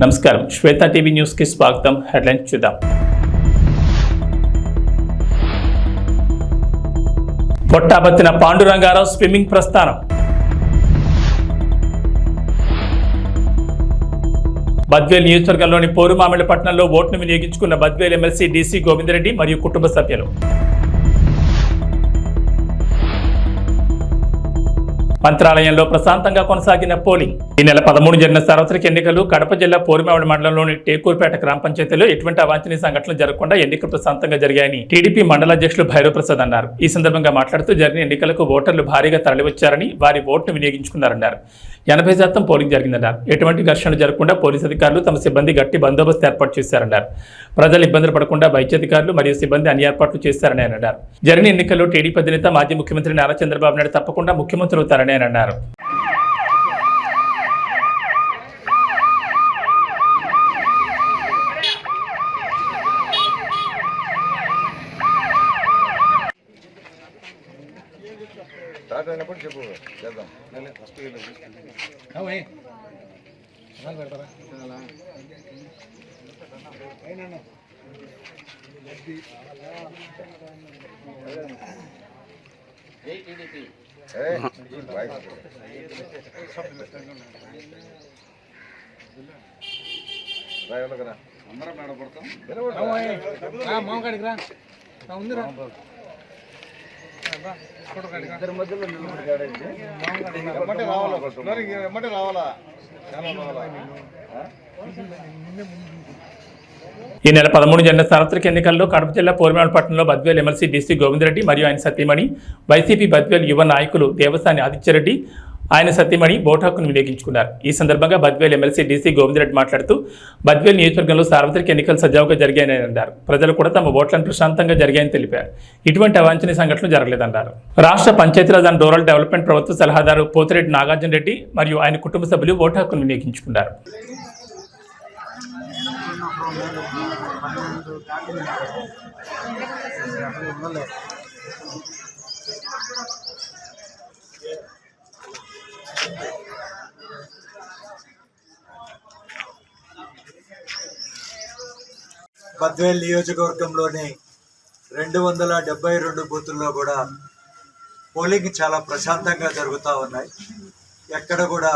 నమస్కారం, శ్వేత TV news కి స్వాగతం. హెడ్లైన్స్ చూద్దాం. పొట్టాబత్తిన పాండురంగారావు స్విమ్మింగ్ ప్రస్థానం. బద్వేల్ నియోజకవర్గంలోని పోరుమామిళ్లపట్నంలో ఓటును వినియోగించుకున్న బద్వేల్ ఎమ్మెల్సీ డీసీ గోవిందరెడ్డి మరియు కుటుంబ సభ్యులు. మంత్రాలయంలో ప్రశాంతంగా కొనసాగిన పోలింగ్. ఈ నెల 13 జరిగిన సార్వత్రిక ఎన్నికలు కడప జిల్లా పోరుమామిడి మండలంలోని టేకూర్పేట గ్రామ పంచాయతీలో ఎటువంటి అవాంఛనీయ సంఘటనలు జరగకుండా ఎన్నికలు ప్రశాంతంగా జరిగాయని టీడీపీ మండల అధ్యక్షులు భైరవ్ ప్రసాద్ అన్నారు. ఈ సందర్భంగా మాట్లాడుతూ జరిగిన ఎన్నికలకు ఓటర్లు భారీగా తరలివచ్చారని, వారి ఓటును వినియోగించుకున్నారన్నారు. 80% పోలింగ్ జరిగిందన్నారు. ఎటువంటి ఘర్షణలు జరగకుండా పోలీసు అధికారులు తమ సిబ్బంది గట్టి బందోబస్తు ఏర్పాటు చేశారన్నారు. ప్రజలు ఇబ్బందులు పడకుండా వైద్యాధికారులు మరియు సిబ్బంది అన్ని ఏర్పాట్లు చేశారని ఆయన అన్నారు. జరిగిన ఎన్నికల్లో టీడీపీ అధినేత మాజీ ముఖ్యమంత్రి నారా చంద్రబాబు నాయుడు తప్పకుండా ముఖ్యమంత్రి అవుతారని ఆయన అన్నారు. చెప్పు చేద్దాం. ఫస్ట్ పెడతారా అందరం మేడపడతాం. మామకాడికి రా ఉందిరా. ఈ నెల 13 జరిగిన సార్వత్రిక ఎన్నికల్లో కడప జిల్లా పోరుమామిళ్లపట్నంలో బద్వేల్ ఎమ్మెల్సీ డీసీ గోవిందరెడ్డి మరియు ఆయన సతీమణి, వైసీపీ బద్వేల్ యువ నాయకులు దేవసాని ఆదిత్యరెడ్డి, ఆయన సతీమణి ఓటు హక్కును వినియోగించుకున్నారు. ఈ సందర్భంగా బద్వేల్ ఎమ్మెల్సీ డీసీ గోవిందరెడ్డి మాట్లాడుతూ బద్వేల్ నియోజకవర్గంలో సార్వత్రిక ఎన్నికలు సజావుగా జరిగాయని అన్నారు. ప్రజలు కూడా తమ ఓట్లను ప్రశాంతంగా జరిగాయని తెలిపారు. ఇటువంటి అవాంఛనీయ సంఘటనలు జరగలేదన్నారు. రాష్ట్ర పంచాయతీరాజ్ అండ్ రూరల్ డెవలప్మెంట్ ప్రభుత్వ సలహాదారు పోతిరెడ్డి నాగార్జున రెడ్డి మరియు ఆయన కుటుంబ సభ్యులు ఓటు హక్కును వినియోగించుకున్నారు. బద్వేల్ నియోజకవర్గంలోని 272 బూతుల్లో కూడా పోలింగ్ చాలా ప్రశాంతంగా జరుగుతూ ఉన్నాయి. ఎక్కడ కూడా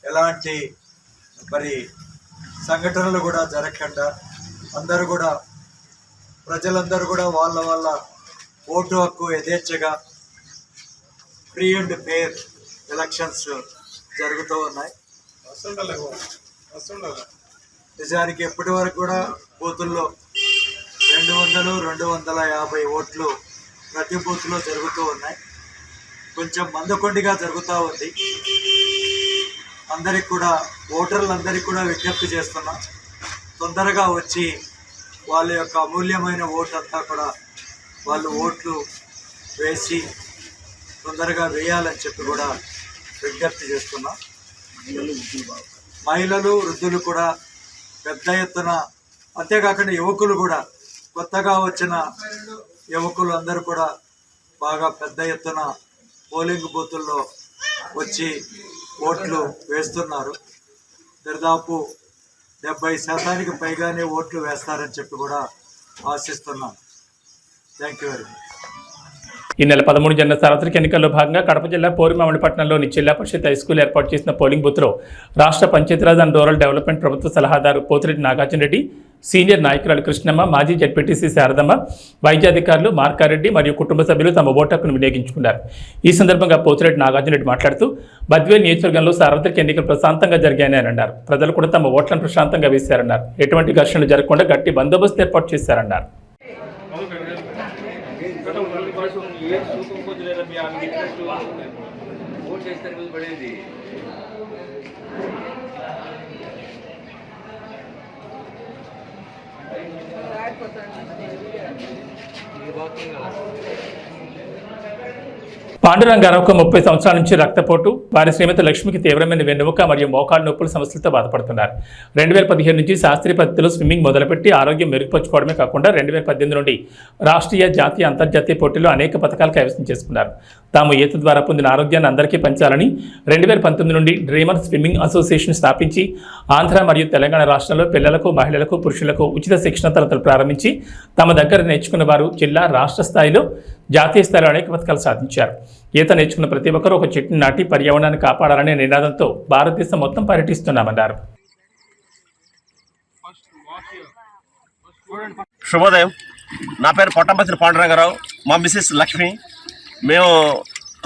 ఎలాంటి సంఘటనలు కూడా జరగకుండా అందరూ కూడా ప్రజలందరూ కూడా వాళ్ళ ఓటు హక్కు యథేచ్ఛగా ఫ్రీ అండ్ ఫెయిర్ ఎలక్షన్స్ జరుగుతూ ఉన్నాయి. నిజానికి ఎప్పటి వరకు కూడా బూతుల్లో 200-250 ఓట్లు ప్రతి బూత్లో జరుగుతూ ఉన్నాయి. కొంచెం మందకొండిగా జరుగుతూ ఉంది. అందరికి కూడా ఓటర్లందరికీ కూడా విజ్ఞప్తి చేస్తున్నాం, తొందరగా వచ్చి వాళ్ళ యొక్క అమూల్యమైన ఓటు అంతా కూడా వాళ్ళు ఓట్లు వేసి తొందరగా వేయాలని చెప్పి కూడా విజ్ఞప్తి చేస్తున్నాం. మహిళలు, వృద్ధులు కూడా పెద్ద ఎత్తున, అంతేకాకుండా యువకులు కూడా, కొత్తగా వచ్చిన యువకులు అందరూ కూడా బాగా పెద్ద ఎత్తున పోలింగ్ బూతుల్లో వచ్చి ఓట్లు వేస్తున్నారు. దాదాపు 70% పైగానే ఓట్లు వేస్తారని చెప్పి కూడా ఆశిస్తున్నాం. Thank you very much. ఈ నెల 13 జరిగిన సార్వత్రిక ఎన్నికల్లో భాగంగా కడప జిల్లా పోరుమామిళ్లపట్నంలోని జిల్లా పరిషత్ హైస్కూల్ ఏర్పాటు చేసిన పోలింగ్ బూత్లో రాష్ట్ర పంచాయతీరాజ్ అండ్ రూరల్ డెవలప్మెంట్ ప్రభుత్వ సలహాదారు పోతిరెడ్డి నాగార్జున రెడ్డి, సీనియర్ నాయకురాలు కృష్ణమ్మ, మాజీ జడ్పీటీసీ శారదమ్మ, వైద్యాధికారులు మార్కారెడ్డి మరియు కుటుంబ సభ్యులు తమ ఓటు హక్కును వినియోగించుకున్నారు. ఈ సందర్భంగా పోతిరెడ్డి నాగార్జున రెడ్డి మాట్లాడుతూ బద్వేల్ నియోజకవర్గంలో సార్వత్రిక ఎన్నికలు ప్రశాంతంగా జరిగాయని అన్నారు. ప్రజలు కూడా తమ ఓట్లను ప్రశాంతంగా వేశారన్నారు. ఎటువంటి ఘర్షణలు జరగకుండా గట్టి బందోబస్తు ఏర్పాటు చేశారన్నారు. పాండురంగారావుకు 30 సంవత్సరాల నుంచి రక్తపోటు, వారి శ్రీమతి లక్ష్మికి తీవ్రమైన వెన్నుముక మరియు మోకాలు నొప్పుల సమస్యలతో బాధపడుతున్నారు. 2015 నుంచి శాస్త్రీయ పద్ధతిలో స్విమ్మింగ్ మొదలుపెట్టి ఆరోగ్యం మెరుగుపరుచుకోవడమే కాకుండా 2018 నుండి రాష్ట్రీయ, జాతీయ, అంతర్జాతీయ పోటీల్లో అనేక పథకాలు కైవసం చేసుకున్నారు. తాము ఈత ద్వారా పొందిన ఆరోగ్యాన్ని అందరికీ పంచాలని 2019 నుండి డ్రీమర్ స్విమ్మింగ్ అసోసియేషన్ స్థాపించి ఆంధ్ర మరియు తెలంగాణ రాష్ట్రాల్లో పిల్లలకు, మహిళలకు, పురుషులకు ఉచిత శిక్షణ తరగతులు ప్రారంభించి తమ దగ్గర నేర్చుకున్న వారు జిల్లా, రాష్ట్ర స్థాయిలో, జాతీయ స్థాయిలో అనేక పథకాలు సాధించారు. ఈత నేర్చుకున్న ప్రతి ఒక్కరూ ఒక చెట్టుని నాటి పర్యావరణాన్ని కాపాడాలనే నినాదంతో భారతదేశం మొత్తం పర్యటిస్తున్నామన్నారు. శుభోదయం. నా పేరు పొట్టంపతిని పాండురంగారావు, మా మిసెస్ లక్ష్మి. మేము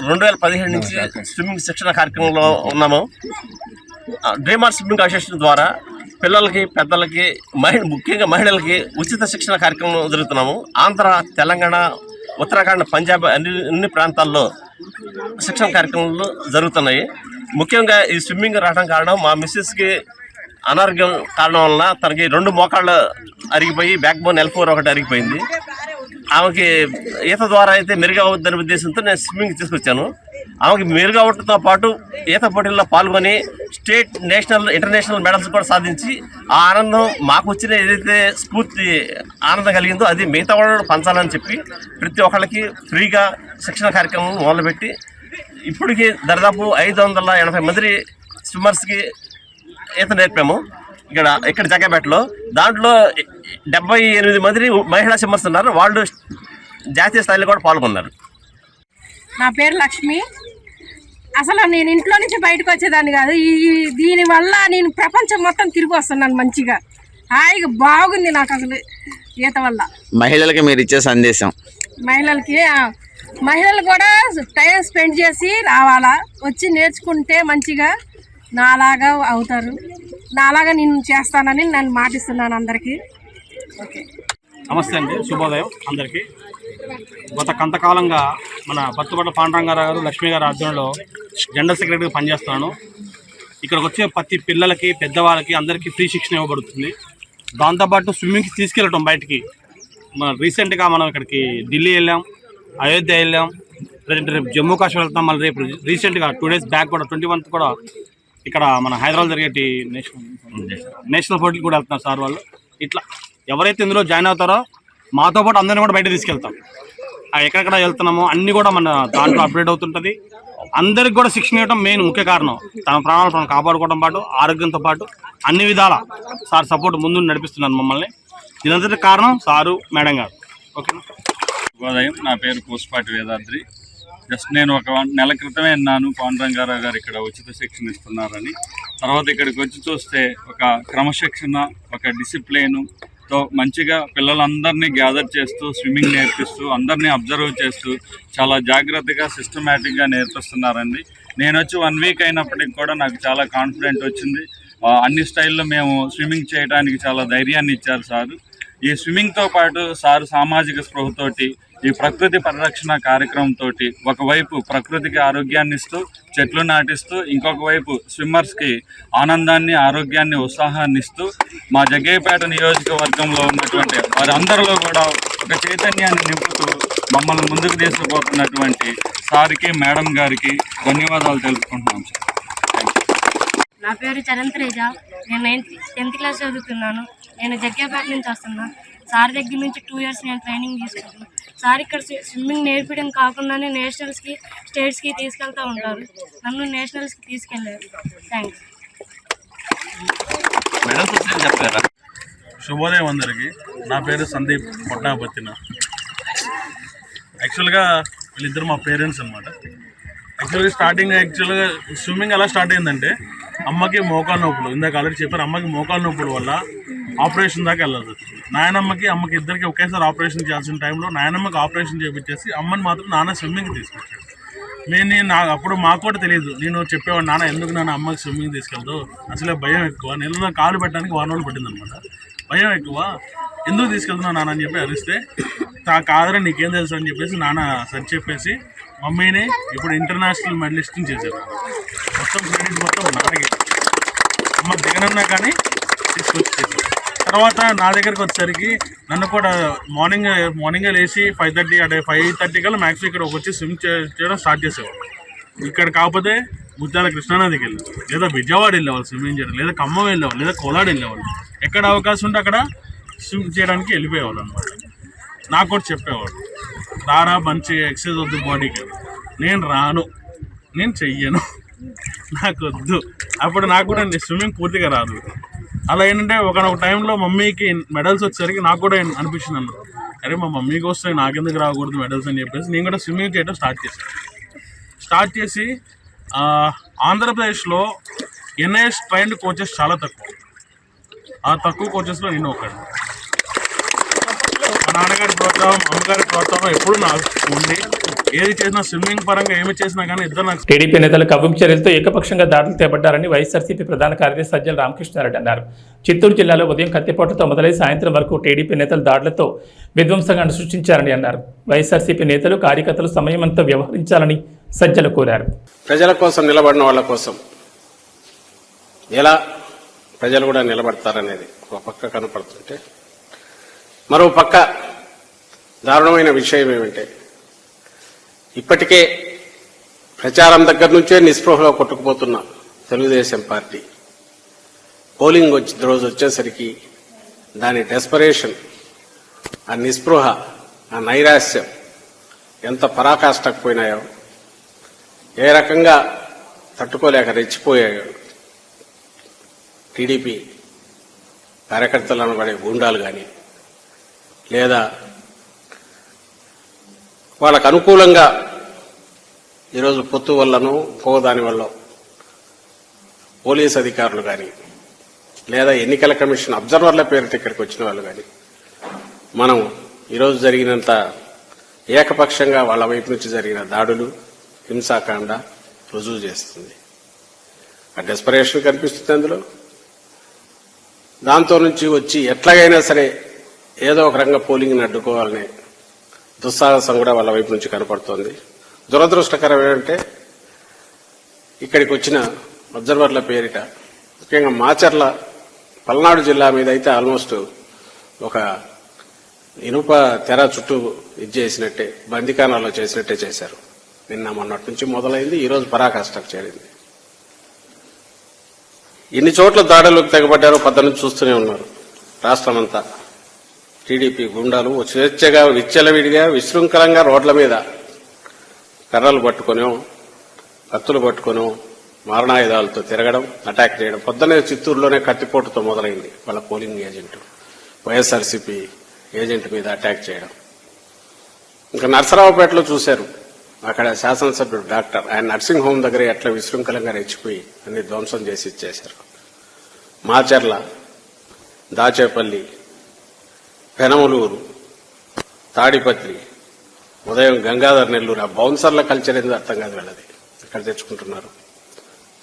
2017 నుంచి స్విమ్మింగ్ శిక్షణ కార్యక్రమంలో ఉన్నాము. డ్రీమర్ స్విమ్మింగ్ అసోసియేషన్ ద్వారా పిల్లలకి, పెద్దలకి, ముఖ్యంగా మహిళలకి ఉచిత శిక్షణ కార్యక్రమం జరుగుతున్నాము. ఆంధ్ర, తెలంగాణ, ఉత్తరాఖండ్, పంజాబ్ అన్ని ప్రాంతాల్లో శిక్షణ కార్యక్రమాలు జరుగుతున్నాయి. ముఖ్యంగా ఈ స్విమ్మింగ్ రావడం కారణం మా మిస్సెస్కి అనారోగ్యం కారణం వలన తనకి 2 మోకాళ్ళు అరిగిపోయి బ్యాక్ బోన్ L4 ఒకటి అరిగిపోయింది. ఆమెకి ఈత ద్వారా అయితే మెరుగు అవుద్దనే ఉద్దేశంతో నేను స్విమ్మింగ్ తీసుకొచ్చాను. ఆమెకి మెరుగు అవడంతో పాటు ఈత పోటీల్లో పాల్గొని స్టేట్, నేషనల్, ఇంటర్నేషనల్ మెడల్స్ కూడా సాధించి ఆ ఆనందం మాకు వచ్చిన ఏదైతే స్ఫూర్తి ఆనందం కలిగిందో అది మిగతా వాళ్ళు పంచాలని చెప్పి ప్రతి ఒక్కళ్ళకి ఫ్రీగా శిక్షణ కార్యక్రమం మొదలుపెట్టి ఇప్పటికీ దాదాపు 580 మంది స్విమ్మర్స్కి ఈత నేర్పాము. ఇక్కడ జగ్గపేటలో దాంట్లో 78 మంది మహిళా స్విమ్మర్స్ ఉన్నారు. వాళ్ళు జాతీయ స్థాయిలో కూడా పాల్గొన్నారు. నా పేరు లక్ష్మి. అసలు నేను ఇంట్లో నుంచి బయటకు వచ్చేదాన్ని కాదు. దీనివల్ల నేను ప్రపంచం మొత్తం తిరిగి వస్తున్నాను మంచిగా, హాయిగా బాగుంది నాకు అసలు ఈత వల్ల. మహిళలకి మీరు ఇచ్చే సందేశం? మహిళలు కూడా టైం స్పెండ్ చేసి రావాలా, వచ్చి నేర్చుకుంటే మంచిగా నాలాగా అవుతారు. నాలాగా నేను చేస్తానని నేను మాటిస్తున్నాను అందరికీ. ఓకే, నమస్తే అండి, శుభోదయం అందరికీ. గత కొంతకాలంగా మన బత్తుపట్ల పాండురంగారావు గారు, లక్ష్మి గారి ఆధ్వర్యంలో జనరల్ సెక్రటరీగా పనిచేస్తున్నాను. ఇక్కడికి వచ్చే ప్రతి పిల్లలకి, పెద్దవాళ్ళకి అందరికీ ఫ్రీ శిక్షణ ఇవ్వబడుతుంది. దాంతోపాటు స్విమ్మింగ్కి తీసుకెళ్ళటం బయటికి. రీసెంట్గా మనం ఇక్కడికి ఢిల్లీ వెళ్ళాం, అయోధ్య వెళ్ళాం, రేపు జమ్మూ కాశ్మీర్ వెళ్తాం. మళ్ళీ రేపు రీసెంట్గా 2 days బ్యాక్ కూడా 21th కూడా ఇక్కడ మన హైదరాబాద్ జరిగేటి నేషనల్ పోటీలు కూడా వెళ్తున్నారు సార్ వాళ్ళు. ఇట్లా ఎవరైతే ఇందులో జాయిన్ అవుతారో మాతో పాటు అందరినీ కూడా బయట తీసుకెళ్తాం. ఎక్కడెక్కడ వెళ్తున్నామో అన్నీ కూడా మన దాంట్లో అప్డేట్ అవుతుంటుంది. అందరికి కూడా శిక్షణ ఇవ్వడం మెయిన్ ముఖ్య కారణం. తన ప్రాణాలను కాపాడుకోవడం పాటు ఆరోగ్యంతో పాటు అన్ని విధాల సార్ సపోర్ట్ ముందు నడిపిస్తున్నారు మమ్మల్ని. దీనంతటి కారణం సారు, మేడం గారు. ఓకేనా? శుభోదయం. నా పేరు పూసపాటి వేదాద్రి. జస్ట్ నేను 1 నెల క్రితమే విన్నాను పాండురంగారావు గారు ఇక్కడ ఉచిత శిక్షణ ఇస్తున్నారని. తర్వాత ఇక్కడికి వచ్చి చూస్తే ఒక క్రమశిక్షణ, ఒక డిసిప్లిన్తో మంచిగా పిల్లలందరినీ గ్యాదర్ చేస్తూ, స్విమ్మింగ్ నేర్పిస్తూ, అందరినీ అబ్జర్వ్ చేస్తూ చాలా జాగ్రత్తగా, సిస్టమేటిక్గా నేర్పిస్తున్నారండి. నేను వచ్చి 1 week అయినప్పటికి కూడా నాకు చాలా కాన్ఫిడెంట్ వచ్చింది. అన్ని స్టైల్లో మేము స్విమ్మింగ్ చేయడానికి చాలా ధైర్యాన్ని ఇచ్చారు సారు. ఈ స్విమ్మింగ్తో పాటు సారు సామాజిక స్పృహతోటి, ఈ ప్రకృతి పరిరక్షణ కార్యక్రమంతో ఒకవైపు ప్రకృతికి ఆరోగ్యాన్ని ఇస్తూ, చెట్లు నాటిస్తూ, ఇంకొక వైపు స్విమ్మర్స్కి ఆనందాన్ని, ఆరోగ్యాన్ని, ఉత్సాహాన్ని ఇస్తూ మా జగ్గయ్యపేట నియోజకవర్గంలో ఉన్నటువంటి వారందరిలో కూడా ఒక చైతన్యాన్ని నింపుతూ మమ్మల్ని ముందుకు తీసుకుపోతున్నటువంటి సార్కి, మేడం గారికి ధన్యవాదాలు తెలుపుకుంటున్నాం సార్. నా పేరు చరణ్తేజ. నేను 10th క్లాస్ చదువుతున్నాను. నేను జగ్గయ్యపేట నుంచి వస్తున్నా. సార్ దగ్గర నుంచి 2 years నేను ట్రైనింగ్ తీసుకుంటున్నాను. సార్ ఇక్కడ స్విమ్మింగ్ నేర్పడం కాకుండానే నేషనల్స్కి, స్టేట్స్కి తీసుకెళ్తూ ఉంటారు. నన్ను నేషనల్స్కి తీసుకెళ్ళారు. థ్యాంక్స్. శుభోదయం అందరికీ. నా పేరు సందీప్ పొట్టాపత్తిన. యాక్చువల్గా వీళ్ళిద్దరు మా పేరెంట్స్ అనమాట. యాక్చువల్గా స్విమ్మింగ్ ఎలా స్టార్ట్ అయిందంటే, అమ్మకి మోకాలు నొప్పులు, ఇందాక ఆల్రెడీ చెప్పారు, అమ్మకి మోకాలు నొప్పుల వల్ల ఆపరేషన్ దాకా వెళ్ళాల్సి వచ్చింది. నాయనమ్మకి, అమ్మకి ఇద్దరికి ఒకేసారి ఆపరేషన్ చేయాల్సిన టైంలో నాయనమ్మకి ఆపరేషన్ చేయించేసి అమ్మని మాత్రం నాన్న స్విమ్మింగ్ తీసుకొచ్చాడు. అప్పుడు మాకు కూడా తెలియదు. నేను చెప్పేవాడు, నాన్న ఎందుకు నాన్న అమ్మకి స్విమ్మింగ్ తీసుకెళ్తావు, అసలే భయం ఎక్కువ, నీళ్ళలో కాలు పెట్టడానికి 1 రోజులు పట్టిందనమాట. భయం ఎక్కువ, ఎందుకు తీసుకెళ్తున్నావు నాన్న అని చెప్పి అరిస్తే, కాదరా నీకేం తెలుసు అని చెప్పేసి నాన్న సరి చెప్పేసి మమ్మీని ఇప్పుడు ఇంటర్నేషనల్ మెడలిస్ట్ని చేశారు. మొత్తం క్రెడిట్ మొత్తం నాన్నకి. అమ్మ దిగనన్నా కానీ తీసుకొచ్చి చేశారు. తర్వాత నా దగ్గరికి వచ్చేసరికి నన్ను కూడా మార్నింగే లేచి 5:30 కల్లా మ్యాక్స్ ఇక్కడ వచ్చి స్విమ్ చేయడం స్టార్ట్ చేసేవాళ్ళు. ఇక్కడ కాకపోతే ముత్యాల కృష్ణానదికి వెళ్ళేవాళ్ళు, లేదా విజయవాడ వెళ్ళేవాళ్ళు స్విమ్మింగ్ చేయడం, లేదా ఖమ్మం వెళ్ళేవాళ్ళు, లేదా కోలాడు వెళ్ళేవాళ్ళు. ఎక్కడ అవకాశం ఉంటే అక్కడ స్విమ్ చేయడానికి వెళ్ళిపోయేవాళ్ళు అనమాట. నాకు కూడా చెప్పేవాడు, రారా మంచి ఎక్సర్సైజ్ వద్దు బాడీకి. నేను రాను, నేను చెయ్యను, నాకు వద్దు. అప్పుడు నాకు కూడా స్విమ్మింగ్ పూర్తిగా రాదు. అలా ఏంటంటే ఒకనొక టైంలో మమ్మీకి మెడల్స్ వచ్చేసరికి నాకు కూడా అనిపించింది అన్న, అరే మా మమ్మీకి వస్తాయి నాకెందుకు రాకూడదు మెడల్స్ అని చెప్పేసి నేను కూడా స్విమ్మింగ్ చేయడం స్టార్ట్ చేసి ఆంధ్రప్రదేశ్లో ఎన్ఐఎస్ ట్రైన్డ్ కోచెస్ చాలా తక్కువ. ఆ తక్కువ కోచెస్లో నేను ఒకడు. మా నాన్నగారి ప్రోత్సాహం, అమ్మగారి ప్రోత్సాహం ఎప్పుడు నాకు ఉండి ఏది చేసినా స్విమ్మింగ్ పరంగా ఏమి చేసినా కానీ ఇద్దరు నాకు. టీడీపీ నేతలు కవ్వింపు చర్యలతో ఏకపక్షంగా దాడులు చేపట్టారని వైఎస్ఆర్సీపీ ప్రధాన కార్యదర్శి సజ్జల రామకృష్ణారెడ్డి అన్నారు. చిత్తూరు జిల్లాలో ఉదయం కత్తిపోటుతో మొదలై సాయంత్రం వరకు టీడీపీ నేతలు దాడులతో విధ్వంసంగా సృష్టించారని అన్నారు. వైఎస్ఆర్సీపీ నేతలు కార్యకర్తలు సమయమంతా వ్యవహరించాలని సజ్జల కోరారు. ప్రజల కోసం నిలబడిన వాళ్ళ కోసం ఎలా ప్రజలు కూడా నిలబడతారనేది ఒక పక్క కనపడుతుంటే, మరో పక్క దారుణమైన విషయం ఏమంటే ఇప్పటికే ప్రచారం దగ్గర నుంచే నిస్పృహలో కొట్టుకుపోతున్న తెలుగుదేశం పార్టీ పోలింగ్ రోజు వచ్చేసరికి దాని డెస్పరేషన్, ఆ నిస్పృహ, ఆ నైరాశ్యం ఎంత పరాకాష్ఠకు పోయినాయో, ఏ రకంగా తట్టుకోలేక రెచ్చిపోయాయో టీడీపీ కార్యకర్తలను పడే గూండాలు కానీ, లేదా వాళ్ళకు అనుకూలంగా ఈరోజు పొత్తు వల్లనో పోదాని వల్ల పోలీస్ అధికారులు కానీ, లేదా ఎన్నికల కమిషన్ అబ్జర్వర్ల పేరిట ఇక్కడికి వచ్చిన వాళ్ళు కానీ, మనం ఈరోజు జరిగినంత ఏకపక్షంగా వాళ్ళ వైపు నుంచి జరిగిన దాడులు, హింసాకాండ రుజువు చేస్తుంది. ఆ డెస్పరేషన్ కనిపిస్తుంది అందులో. దాంతో నుంచి వచ్చి ఎట్లాగైనా సరే ఏదో ఒక రంగ పోలింగ్ని అడ్డుకోవాలనే దుస్సాహసం కూడా వాళ్ళ వైపు నుంచి కనపడుతోంది. దురదృష్టకరం ఏంటంటే ఇక్కడికి వచ్చిన అబ్జర్వర్ల పేరిట ముఖ్యంగా మాచర్ల పల్నాడు జిల్లా మీద అయితే ఆల్మోస్ట్ ఒక ఇనుప తెర చుట్టూ చేసినట్టే, బందికానాల్లో చేసినట్టే చేశారు. నిన్న మొన్నటి నుంచి మొదలైంది, ఈరోజు పరాకాష్ఠకు చేరింది. ఎన్ని చోట్ల దాడులకు తెగబడ్డారో పద్దనుంచి చూస్తూనే ఉన్నారు. రాష్ట్రమంతా టీడీపీ గుండాలు స్వేచ్ఛగా విచ్చలవిడిగా విశృంఖలంగా రోడ్ల మీద కర్రలు పట్టుకొనో కత్తులు పట్టుకొనో మారణాయుధాలతో తిరగడం, అటాక్ చేయడం. పొద్దునే చిత్తూరులోనే కత్తిపోటుతో మొదలైంది వాళ్ళ పోలింగ్ ఏజెంట్, వైఎస్ఆర్సీపీ ఏజెంట్ మీద అటాక్ చేయడం. ఇంకా నర్సరావుపేటలో చూశారు, అక్కడ శాసనసభ్యుడు డాక్టర్ ఆయన నర్సింగ్ హోమ్ దగ్గర ఎట్లా విశృంఖలంగా రెచ్చిపోయి అన్ని ధ్వంసం చేసి ఇచ్చేశారు. మాచర్ల, దాచేపల్లి, పెనమలూరు, తాడిపత్రి, ఉదయం గంగాధర్ నెల్లూరు, ఆ బౌన్సర్ల కల్చర్ ఏందో అర్థం కాదు వెళ్ళది ఇక్కడ తెచ్చుకుంటున్నారు.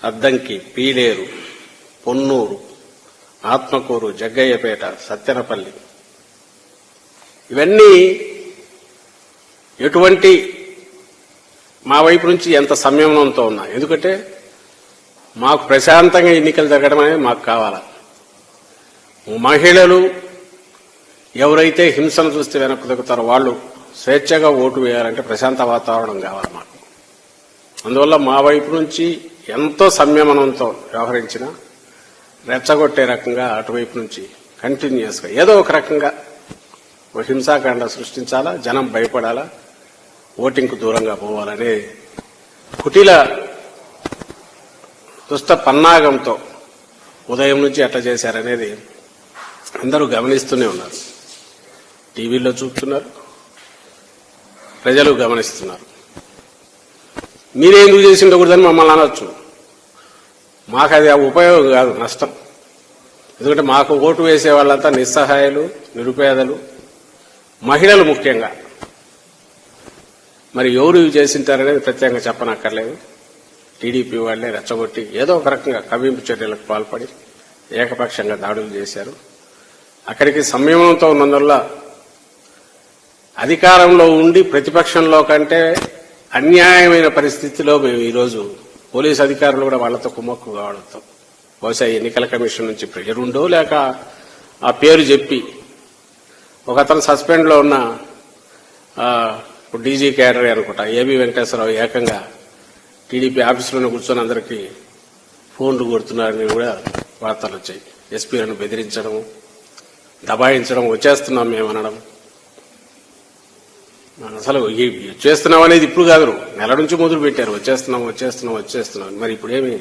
అద్దంకి, పీలేరు, పొన్నూరు, ఆత్మకూరు, జగ్గయ్యపేట, సత్తెనపల్లి, ఇవన్నీ ఎటువంటి మా వైపు నుంచి ఎంత సంయమనంతో ఉన్నా. ఎందుకంటే మాకు ప్రశాంతంగా ఎన్నికలు జరగడం అనేది మాకు కావాలా. మహిళలు ఎవరైతే హింసను చూస్తే వెనక్కు దిగుతారో వాళ్ళు స్వేచ్ఛగా ఓటు వేయాలంటే ప్రశాంత వాతావరణం కావాలి మాకు. అందువల్ల మా వైపు నుంచి ఎంతో సంయమనంతో వ్యవహరించిన రెచ్చగొట్టే రకంగా అటువైపు నుంచి కంటిన్యూస్గా ఏదో ఒక రకంగా ఒక హింసాకాండ సృష్టించాలా, జనం భయపడాలా, ఓటింగ్కు దూరంగా పోవాలనే కుటిల దుష్ట పన్నాగంతో ఉదయం నుంచి ఎట్లా చేశారనేది అందరూ గమనిస్తూనే ఉన్నారు. టీవీలో చూపుతున్నారు, ప్రజలు గమనిస్తున్నారు. మీరేందుకు చేసి ఉండకూడదని మమ్మల్ని అనొచ్చు. మాకు అది ఉపయోగం కాదు, నష్టం. ఎందుకంటే మాకు ఓటు వేసే వాళ్ళంతా నిస్సహాయాలు, నిరుపేదలు, మహిళలు ముఖ్యంగా. మరి ఎవరు చేసింటారనేది ప్రత్యేకంగా చెప్పనక్కర్లేదు. టీడీపీ వాళ్లే రెచ్చగొట్టి ఏదో ఒక రకంగా కవ్వింపు చర్యలకు పాల్పడి ఏకపక్షంగా దాడులు చేశారు. అక్కడికి సంయమనంతో ఉన్నందువల్ల అధికారంలో ఉండి ప్రతిపక్షంలో కంటే అన్యాయమైన పరిస్థితిలో మేము ఈరోజు పోలీసు అధికారులు కూడా వాళ్లతో కుమ్మక్కు కావడంతో బహుశా ఎన్నికల కమిషన్ నుంచి ప్రెషర్ ఉండో లేక ఆ పేరు చెప్పి ఒక అతను సస్పెండ్లో ఉన్న డీజీ క్యాడర్ అనుకుంటా ఏబి వెంకటేశ్వరరావు ఏకంగా టీడీపీ ఆఫీసులోనే కూర్చొని అందరికీ ఫోన్లు కొడుతున్నారని కూడా వార్తలు వచ్చాయి. ఎస్పీలను బెదిరించడం, దబాయించడం, వచ్చేస్తున్నాం మేము అనడం. అసలు వచ్చేస్తున్నాం అనేది ఇప్పుడు కాదు, నెల నుంచి మొదలు పెట్టారు. వచ్చేస్తున్నాం. మరి ఇప్పుడేమి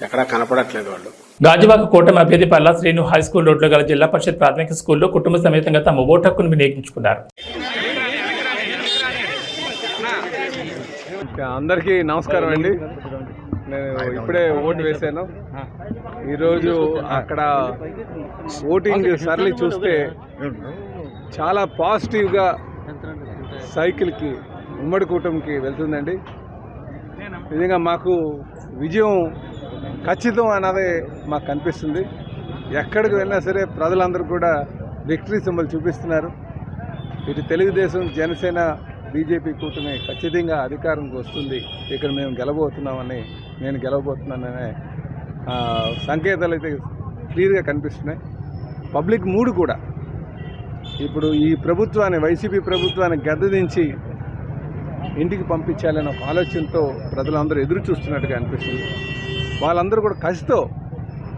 ఎక్కడా కనపడట్లేదు వాళ్ళు. గాజువాక కూటమి అభ్యర్థి పల్లా శ్రీను హై స్కూల్ రోడ్లో గల జిల్లా పరిషత్ ప్రాథమిక స్కూల్లో కుటుంబ సమేతంగా తమ ఓటు హక్కును వినియోగించుకున్నారు. అందరికీ నమస్కారం అండి. నేను ఇప్పుడే ఓటు వేశాను. ఈరోజు అక్కడ ఓటింగ్ సరళి చూస్తే చాలా పాజిటివ్గా సైకిల్కి ఉమ్మడి కూటమికి వెళ్తుందండి. నిజంగా మాకు విజయం ఖచ్చితం అన్నదే మాకు కనిపిస్తుంది. ఎక్కడికి వెళ్ళినా సరే ప్రజలందరూ కూడా విక్టరీ సింబల్ చూపిస్తున్నారు. ఇటు తెలుగుదేశం, జనసేన, బీజేపీ కూటమి ఖచ్చితంగా అధికారంకి వస్తుంది, ఇక్కడ మేము గెలబోతున్నామని, నేను గెలవబోతున్నాననే సంకేతాలు అయితే క్లియర్గా కనిపిస్తున్నాయి. పబ్లిక్ మూడు కూడా ఇప్పుడు ఈ ప్రభుత్వాన్ని, వైసీపీ ప్రభుత్వాన్ని గద్దెదించి ఇంటికి పంపించాలనే ఒక ఆలోచనతో ప్రజలందరూ ఎదురు చూస్తున్నట్టుగా అనిపిస్తుంది. వాళ్ళందరూ కూడా కసితో,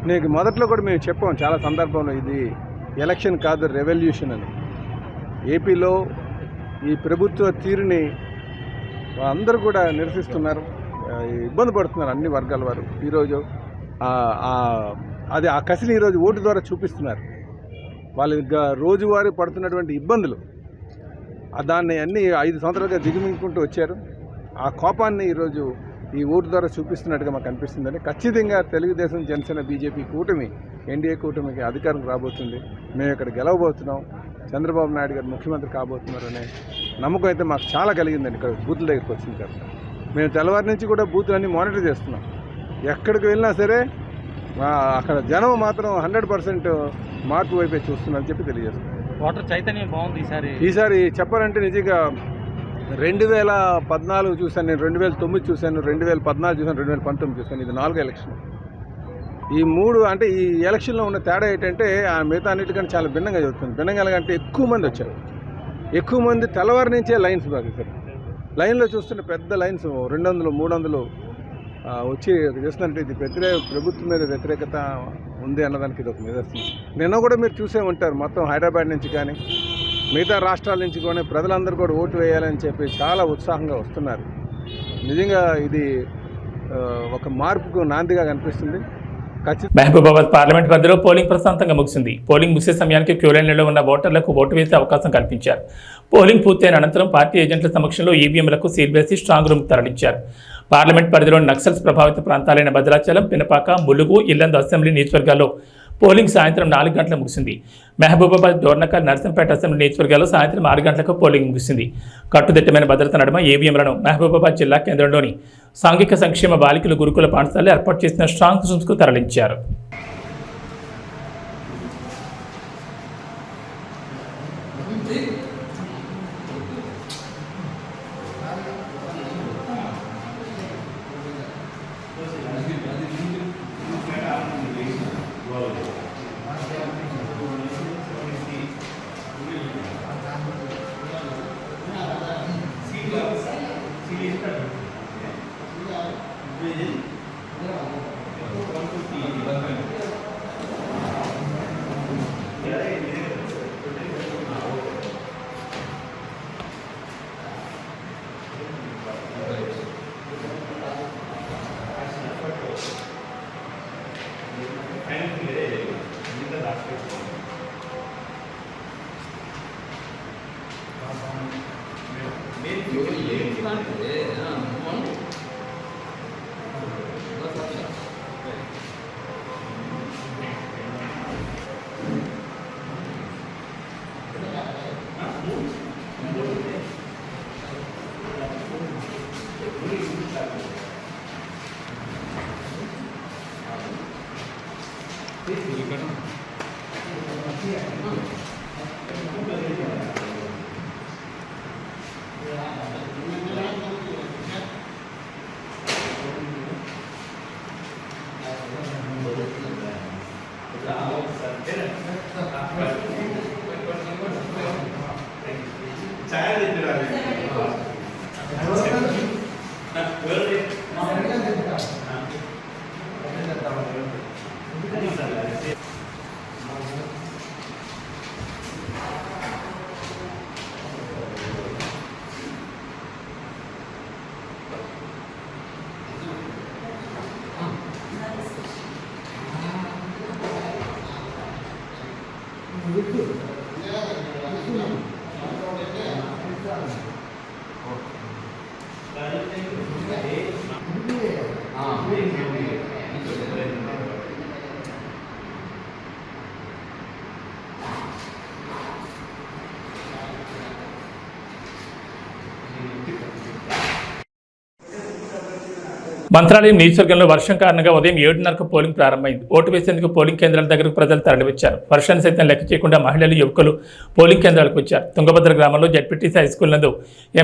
నీకు మొదట్లో కూడా మేము చెప్పాం చాలా సందర్భంలో, ఇది ఎలక్షన్ కాదు రెవల్యూషన్ అని. ఏపీలో ఈ ప్రభుత్వ తీరుని అందరూ కూడా నిరసిస్తున్నారు, ఇబ్బంది పడుతున్నారు అన్ని వర్గాల వారు. ఈరోజు అది ఆ కసిని ఈరోజు ఓటు ద్వారా చూపిస్తున్నారు. వాళ్ళు రోజువారీ పడుతున్నటువంటి ఇబ్బందులు, దాన్ని అన్ని 5 సంవత్సరాలుగా దిగుమింగుకుంటూ వచ్చారు. ఆ కోపాన్ని ఈరోజు ఈ ఓటు ద్వారా చూపిస్తున్నట్టుగా మాకు అనిపిస్తుందని. ఖచ్చితంగా తెలుగుదేశం, జనసేన, బీజేపీ కూటమి, ఎన్డీఏ కూటమికి అధికారం రాబోతుంది. మేము ఇక్కడ గెలవబోతున్నాం, చంద్రబాబు నాయుడు గారు ముఖ్యమంత్రి కాబోతున్నారనే నమ్మకం అయితే మాకు చాలా కలిగిందండి. ఇక్కడ బూతుల దగ్గరికి వచ్చిన తర్వాత మేము తెల్లవారి నుంచి కూడా బూతులన్నీ మానిటర్ చేస్తున్నాం. ఎక్కడికి వెళ్ళినా సరే అక్కడ జనం మాత్రం 100% మార్పు వైపే చూస్తున్నారని చెప్పి తెలియజేస్తున్నాం. ఓటర్ చైతన్యం బాగుంది ఈసారి చెప్పాలంటే నిజంగా 2014 చూశాను, నేను 2009 చూశాను, 2014 చూశాను, 2019 చూశాను. ఇది 4వ ఎలక్షన్. ఈ 3 అంటే ఈ ఎలక్షన్లో ఉన్న తేడా ఏంటంటే ఆ మిగతా అన్నిటికంటే చాలా భిన్నంగా జరుగుతుంది. భిన్నంగా అంటే ఎక్కువ మంది వచ్చారు, ఎక్కువ మంది తెల్లవారి నుంచే లైన్స్ బాగా లైన్లో చూస్తుంటే పెద్ద లైన్స్ 200, 300 వచ్చి చేస్తున్నట్టు ఇది ప్రభుత్వం మీద వ్యతిరేకత ఉంది అన్నదానికి ఇది ఒక నిదర్శనం. నిన్న కూడా మీరు చూసే ఉంటారు, మొత్తం హైదరాబాద్ నుంచి కానీ మిగతా రాష్ట్రాల నుంచి కూడా ప్రజలందరూ కూడా ఓటు వేయాలని చెప్పి చాలా ఉత్సాహంగా వస్తున్నారు. నిజంగా ఇది ఒక మార్పుకు నాందిగా కనిపిస్తుంది. మహబూబాబాద్ పార్లమెంట్ పరిధిలో పోలింగ్ ప్రశాంతంగా ముగిసింది. పోలింగ్ ముగిసే సమయానికి క్యూ లైన్లలో ఉన్న ఓటర్లకు ఓటు వేసే అవకాశం కల్పించారు. పోలింగ్ పూర్తయిన అనంతరం పార్టీ ఏజెంట్ల సమక్షంలో ఈవీఎంలకు సీల్ వేసి స్ట్రాంగ్ రూమ్ తరలించారు. పార్లమెంట్ పరిధిలోని నక్సల్స్ ప్రభావిత ప్రాంతాలైన భద్రాచలం, పినపాక, ములుగు, ఇల్లందు అసెంబ్లీ నియోజకవర్గాల్లో పోలింగ్ సాయంత్రం 4 గంటలకు ముగిసింది. మహబూబాబాద్, డోర్నకల్, నర్సంపేట అసెంబ్లీ నియోజకవర్గాల్లో సాయంత్రం 6 గంటలకు పోలింగ్ ముగిసింది. కట్టుదిట్టమైన భద్రత నడుమ ఈవీఎంలను మహబూబాబాద్ జిల్లా కేంద్రంలోని సాంఘిక సంక్షేమ బాలికల గురుకుల పాఠశాలలో ఏర్పాటు చేసిన స్ట్రాంగ్ రూమ్స్కు తరలించారు. మంత్రాలయం నియోజకవర్గంలో వర్షం కారణంగా ఉదయం 7:30కు పోలింగ్ ప్రారంభమైంది. ఓటు వేసేందుకు పోలింగ్ కేంద్రాల దగ్గరకు ప్రజలు తరలివచ్చారు. వర్షాన్ని సైతం లెక్క చేయకుండా మహిళలు, యువకులు పోలింగ్ కేంద్రాలకు వచ్చారు. తుంగభద్ర గ్రామంలో జడ్పీటీసీ హైస్కూల్ నందు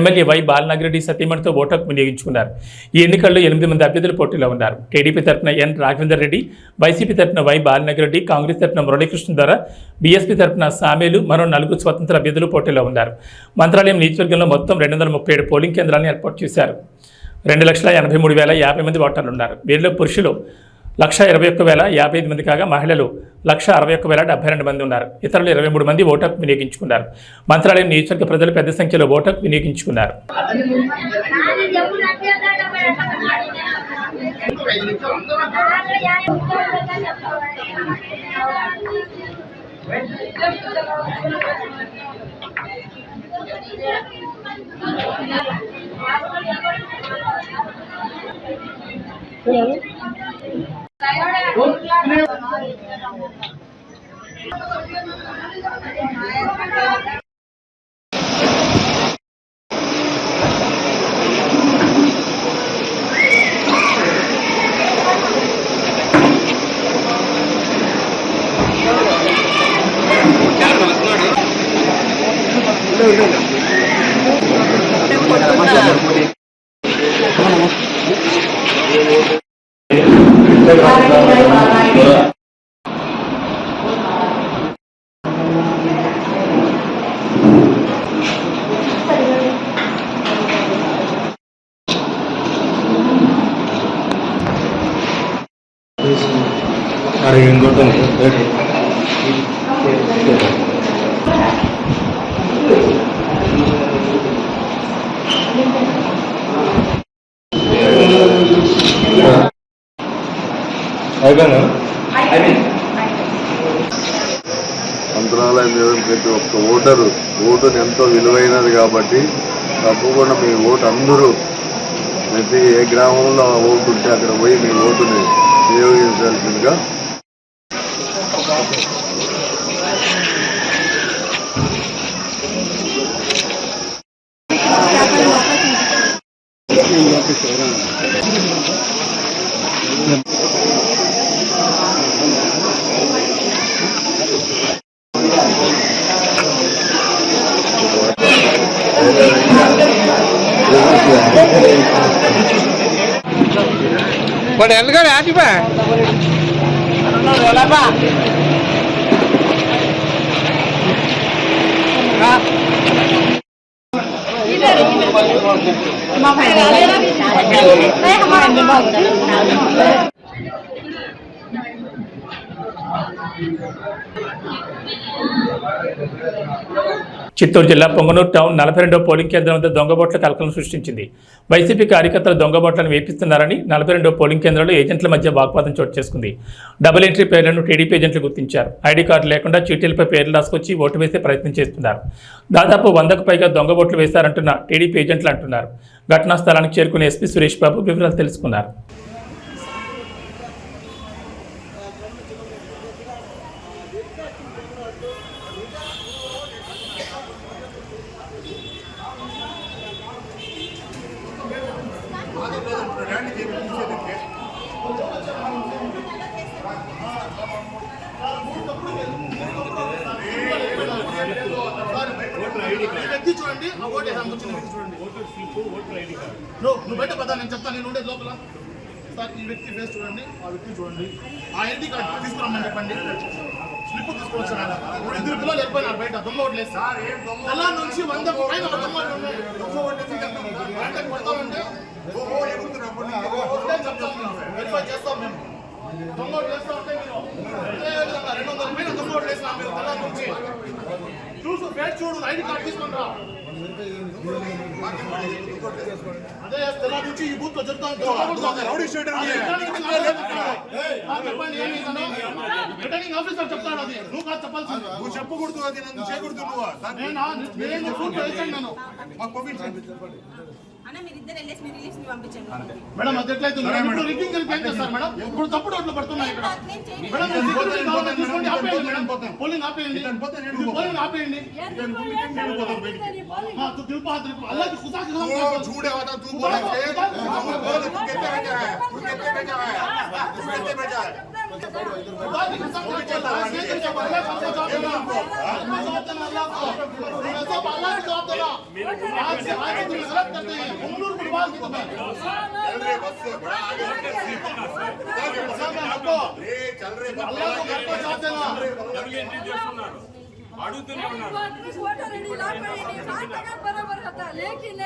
ఎమ్మెల్యే వై బాలనాగిరెడ్డి సతీమణితో ఓటు హక్కు వినియోగించుకున్నారు. ఈ ఎన్నికల్లో 8 మంది అభ్యర్థులు పోటీలో ఉన్నారు. టీడీపీ తరఫున ఎన్ రాఘవేందర్ రెడ్డి, వైసీపీ తరఫున వై బాలనాగిరెడ్డి, కాంగ్రెస్ తరఫున మురళీకృష్ణ ద్వారా, బీఎస్పీ తరఫున సామేలు, మరో 4 స్వతంత్ర అభ్యర్థులు పోటీలో ఉన్నారు. మంత్రాలయం నియోజకవర్గంలో మొత్తం 237 పోలింగ్ కేంద్రాలను ఏర్పాటు చేశారు. 2,83,050 మంది ఓటర్లు ఉన్నారు. వీరిలో పురుషులు 1,21,055 మంది కాగా మహిళలు 1,61,072 మంది ఉన్నారు. ఇతరులు 23 మంది ఓటు హక్కు వినియోగించుకున్నారు. మంత్రాలయం నియోజకవర్గ ప్రజలు పెద్ద సంఖ్యలో ఓటు హక్కు వినియోగించుకున్నారు. మంత్రాలయం ప్రతి ఒక్క ఓటుని ఎంతో విలువైనది కాబట్టి తప్పకుండా మీ ఓటు అందరూ ప్రతి ఏ గ్రామంలో ఓటు ఉంటే అక్కడ పోయి మీ ఓటుని వినియోగించాల్సిందిగా. చిత్తూరు జిల్లా పొంగనూరు టౌన్ 42వ పోలింగ్ కేంద్రం వద్ద దొంగబోట్ల కలకలం సృష్టించింది. వైసీపీ కార్యకర్తలు దొంగబోట్లను వేపిస్తున్నారని 42వ పోలింగ్ కేంద్రంలో ఏజెంట్ల మధ్య వాగ్వాదం చోటు చేసుకుంది. డబుల్ ఎంట్రీ పేర్లను టీడీపీ ఏజెంట్లు గుర్తించారు. ఐడి కార్డు లేకుండా చీటీలపై పేర్లు రాసుకొచ్చి ఓటు వేసే ప్రయత్నం చేస్తున్నారు. దాదాపు 100కు పైగా దొంగబోట్లు వేశారంటున్న టీడీపీ ఏజెంట్లు అంటున్నారు. ఘటనా స్థలానికి చేరుకున్న ఎస్పీ సురేష్ బాబు వివరాలు తెలుసుకున్నారు. చూడండి ఆ ఓటు చూడండి నువ్వు బయట పదా నేను చెప్తాను. నేను ఉండేది లోపల సార్. ఈ వ్యక్తి ఫేస్ చూడండి, ఆ వ్యక్తి చూడండి. ఆ ఐడి కార్డు తీసుకురమ్మని చెప్పండి. స్లిప్ తీసుకొచ్చాను. 2 పిల్లలు వెళ్ళిపోయినారు బయట. దొంగ ఓట్లు వేసి ఎలా నుంచి 100 పైన దొంగ ఓట్లు కొడతామంటే వెరిఫై చేస్తాం మేము. దొంగ ఓట్లు వేస్తా ఉంటే మీరు 200 పైన దొంగ ఓట్లు వేసినా మీరు తెల్ల నుంచి చూసు ఫేస్ చూడు. ఐడి కార్డు తీసుకుని రా. అదే తెల్ల నుంచి ఈ బూత్ లో చెప్తాను రిటర్నింగ్ ఆఫీసర్ చెప్తాడు అది నువ్వు కాదు చెప్పాల్సింది నువ్వు చెప్పకూడదు అది నన్ను చేయకూడదు నువ్వు నేను బూత్ లో వేసాను నేను మాకు పంపించండి మేడం అది ఎట్లయితే రిగ్గింగ్ ఏం చేస్తారు మేడం ఇప్పుడు తప్పుడు ఓట్లు పడుతున్నాయి ఇక్కడ మేడం తీసుకోండి ఆపేయండి మేడం పోలింగ్ ఆపేయండి పోలింగ్ ఆపేయండి అల్లకి కుతాకి लेकिन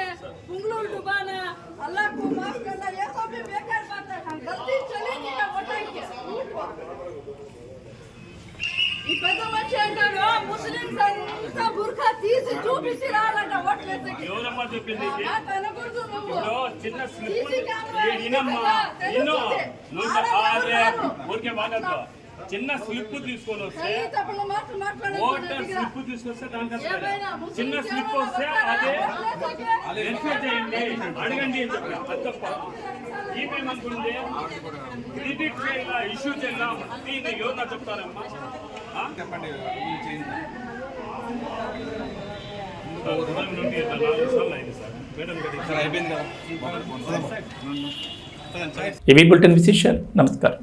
पुंगलूर डुबाना अल्लाह को माफ करना ये सब भी बेकार बात है गलती चली नहीं है वोटांगे ఈ పెద్ద మనిషి అంటాడు ముస్లిమ్స్ అంతా బుర్ఖా తీసి చూపిసిరాలంట ఓట్లేసకి ఎవరమ్మా చెప్పింది అనకూడదు నువ్వు చిన్న ఊరికే బాగా చిన్న స్లిప్ తీసుకొని వస్తే ఓటర్ స్లిప్ తీసుకొస్తే దానికి చిన్న స్లిప్ వస్తే అదే వెరిఫై చేయండి అడగండి అది తప్ప ఏమేమనుకుంటే క్రెడిట్ చేయాలా ఇష్యూ చేయాలా దీన్ని ఎవరన్నా చెప్తారమ్మా చెప్పండి అయిపోయింది కదా. ఇవి బులెటిన్ విశేషాలు. నమస్కారం.